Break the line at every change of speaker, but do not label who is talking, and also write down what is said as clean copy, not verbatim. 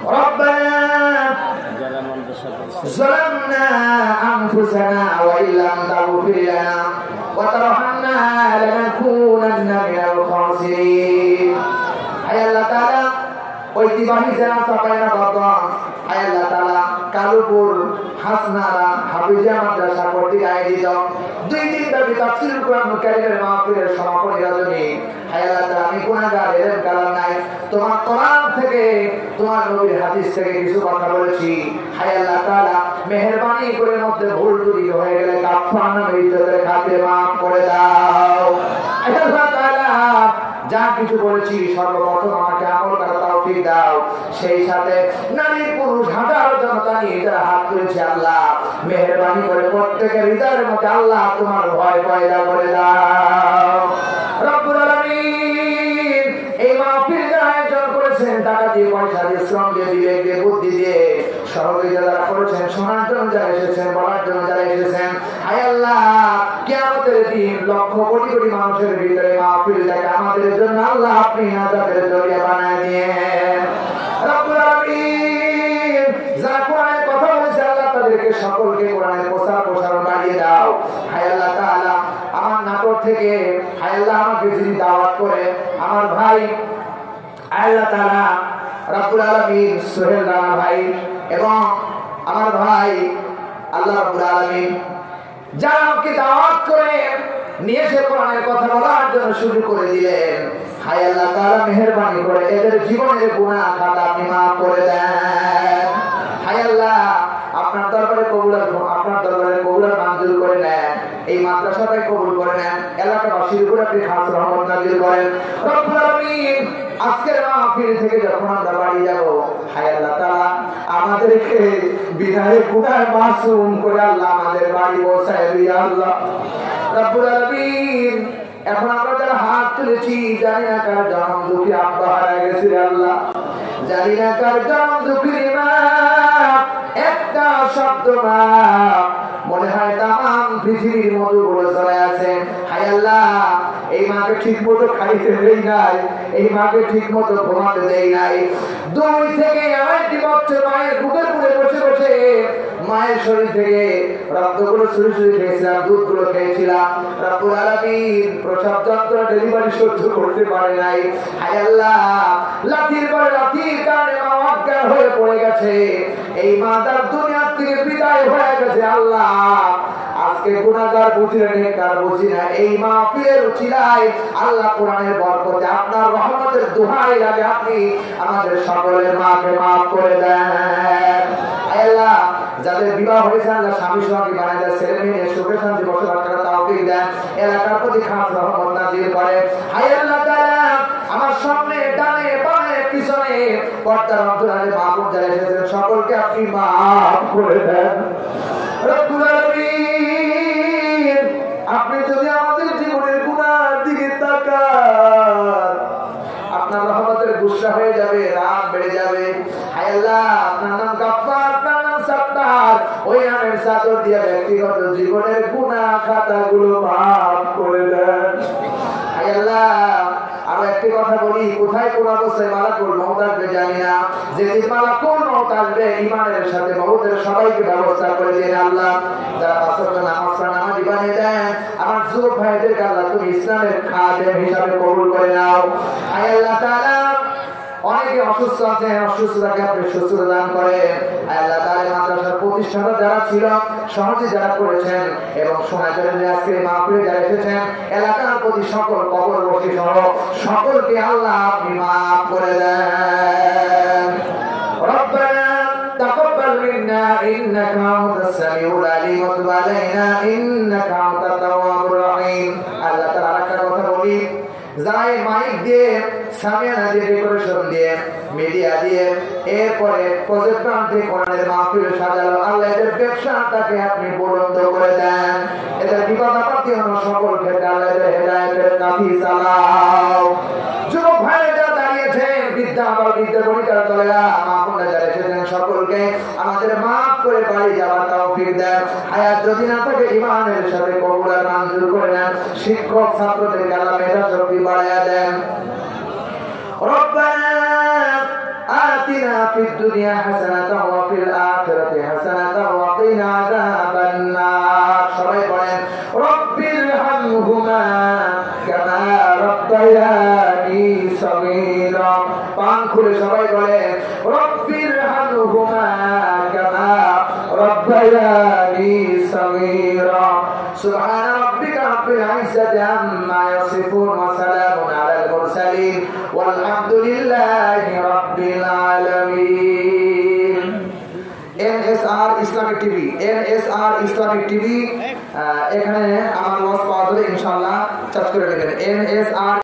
ربنا ظلمنا أنفسنا وإن لم تغفر لنا وترحمنا لنكونن من الخاسرين হায় আল্লাহ তাআলা ঐতিহ্যবাহী জেলা চাঁপাইনা বাবা হায় আল্লাহ তাআলা কালুপুর হাসনারা হাফিজিয়া মাদ্রাসা কর্তৃক আয়োজিত 2 দিন ব্যাপী তাফসীরুল কুরআনুল কারীমের মাহফিলের সমাপনী রজনী হায় আল্লাহ তাআলা আমি গুনাহগার এলেম কালাম নাই তোমার কোরআন থেকে তোমার নবীর হাদিস থেকে কিছু কথা বলেছি হায় আল্লাহ তাআলা মেহেরবানি করে মধ্যে ভুল ত্রুটি হয়ে গেলে কাফফানা ইজ্জতের খাতে maaf করে দাও আল্লাহ তাআলা যা কিছু বলেছি সর্বপ্রথম আমাকে আমল করার তৌফিক দাও সেই সাথে নারী পুরুষ হাজার জনতা নিয়ে যারা হাত তুলেছে আল্লাহ মেহেরবানি করে প্রত্যেকের হৃদয়ের মধ্যে আল্লাহ তোমার ভয় পয়দা করে দাও রব্বুল আলামিন এই মাহফিল যারা আয়োজন করেছেন টাকা দিয়ে পয়সা দিয়ে শ্রম দিয়ে বিবেক দিয়ে বুদ্ধি দিয়ে সহযোগিতা যারা করেছেন শোনার জন্য যারা এসেছেন বলার জন্য যারা এসেছেন হায় আল্লাহ কিয়ামতের দিন লক্ষ কোটি কোটি মানুষের ভিতরে মাহফিলটাকে আমাদের জন্য আল্লাহ আপনি নাজাতের জরিয়া বানায় দিয়েন রব্বুল আলামিন যারা কোরআনের কথা বলেছে আল্লাহ তাদেরকে সকলকে কোরআনের প্রসারণ বাড়িয়ে দাও হায় আল্লাহ তাআলা আমার নাটক থেকে হায় আল্লাহ আমাকে যিনি দাওয়াত করে আমার ভাই আল্লাহ তাআলা রব্বুল আলামিন সোহেল রানা ভাই এবং আমার ভাই আল্লাহ রব্বুল আলামিন যারা আমাকে দাওয়াত করে নিয়ে এসে কোরআনের কথা বলার জন্য শুরু করে দিলেন হায় আল্লাহ তাআলা মেহেরবানি করে এদের জীবনের গুনাহ খাতা আপনি maaf করে দেন হায় আল্লাহ আপনার দরবারে কবুল মঞ্জুর করে নেন এই মাদ্রাসাটাকে কবুল করে নেন এলাকাবাসীর উপর আপনি খাস রহমত নাযিল করেন রব্বুল আলামিন আজকের মাহফিল থেকে যখন আমরা বাড়ি যাব হায় আল্লাহ তাআলা আমাদেরকে বিনায় গুনাহ মাসুম করে আল্লাহ আমাদের বাড়ি পৌঁছায় দিও আল্লাহ রব্বুল আলামিন এখন আমরা যারা হাত তুলেছি জানি না কার জনম দুঃখী আব্বা হারায় গেছে আল্লাহ জানি না কার জনম দুঃখী মা একটা শব্দ মা মনে হয় তাম পৃথিবীর মধুগুলো চলে আছে হায় আল্লাহ এই মাকে ঠিক মতো খাইতে দেই নাই এই মাকে ঠিক মতো ঘুমাতে দেই নাই 2 থেকে 8 বছর মায়ের বুকের উপরে বসে বসে মায়ের শরীর থেকে রক্তগুলো চুরি চুরি খেয়েছিলাম দুধগুলো খেয়েছিলাম রব্বুল আলামিন প্রসব যন্ত্র ডেলিভারি সহ্য করতে পারে নাই হায় আল্লাহ লাঠির পরে লাঠির কারণে মা অজ্ঞান হয়ে পড়ে গেছে এই মা তার দুনিয়া থেকে বিদায় হয়ে গেছে আল্লাহ আজকে গুনাহগার বুঝি না নেককার বুঝি না এই মাহফিলের উচিলায় আল্লাহ কোরআনের বরকতে আপনার রহমতের দোহাই লাগে আপনি আমাদের সকলের মাকে maaf করে দেন আল্লাহ যাদের বিবাহ হয়েছে আল্লাহ স্বামী সঙ্গী বানায় দেন ছেলে মেয়ে সুখে শান্তি বসবাস করার তৌফিক দেন এলাকার প্রতি খাস রহমত নাযিল করেন হায় আল্লাহ তাআলা আমার সামনে ডানে বামে পিছনে পর্দার অন্তরালে মা বোন যারা এসেছেন সকলকে আপনি maaf করে দেন রব্বুল আলামিন আপনি যদি আমাদের জীবনের গুনার দিকে তাকান আপনার রহমতের গুসা হয়ে যাবে রাত বেড়ে যাবে হায় আল্লাহ আপনার নাম গাফফার আপনার নাম সাত্তার ওই নামের চাদর দিয়ে ব্যক্তিগত জীবনের গুনাহ খাতাগুলো maaf করে দেন হায় আল্লাহ আর একটি কথা বলি কোথায় কোন অবস্থায় মালাকুল মউত আসবে জানি না যেদিন মালাকুল মউত আসবে ঈমানের সাথে মউতের সবাইকে ব্যবস্থা করে দেন আল্লাহ যারা পাঁচ ওয়াক্ত নামাজ পড়ে নামাজি বানিয়ে দেন আমার যুবক ভাইদেরকে আল্লাহ তুমি ইসলামের খাদেম হিসাবে কবুল করে নাও হায় আল্লাহ তাআলা অনেকে অসুস্থ আছে অসুস্থতাকে আপনি সুস্থতা দান করেন আল্লাহ তাআলা মাদ্রাসার প্রতিষ্ঠাতা যারা ছিল সহজে যারা করেছেন এবং শোনা যারা আজকে মাহফিলে যারা এসেছেন এলাকার প্রতি সকল কবরবাসী সহ সকলকে আল্লাহ আপনি maaf করে দেন রব্বানা তাকাব্বাল মিন্না ইন্নাকা আনতাস সামিউল আলিম ওয়া তুব আলাইনা ইন্নাকা আনতাত তাওয়াবুর রহিম আল্লাহ তাআলা একটা কথা বলি যাই মাইক দিয়ে সামিয়ানা দিয়ে ডেকোরেশন দিয়ে মিডিয়া দিয়ে এরপরে প্রজেক্টর দিয়ে কোরআনের মাহফিল সাজালো আল্লাহ এদের ব্যবসাটাকে আপনি বুলন্দ করে দেন এদের বিপদ আপত্তি হলো সকল ক্ষেত্রে আল্লাহ এদের হেদায়েতের কাঠি চালাও যুবক ভাইরা যারা দাঁড়িয়েছেন বিদ্যা আমার বিদ্যা বনিতার দলেরা মা বোনরা যারা এসেছেন সকলকে আমাদের maaf করে বাড়ি যাওয়ার তৌফিক দেন হায়াত যদি না থাকে ঈমানের সাথে কবুল আর মঞ্জুর করে নেন শিক্ষক ছাত্রদের আল্লাহ মেধা শক্তি বাড়ায়া দেন রব্বানা آتنا في الدنيا حسنة وفي الآخرة حسنة وقنا عذاب النار সবাই বলেন رب ارحمهما كما ربياني صغيرا পান খুলে সবাই বলেন رب ارحمهما كما ربياني صغيرا سبحان ربك رب العزة عما يصفون وسلام على المرسلين والحمد لله رب العالمين NSR Islamic TV NSR Islamic TV এখানে আমার লস পাওয়া যাবে ইনশাআল্লাহ চার্জ করে নেবেন NSR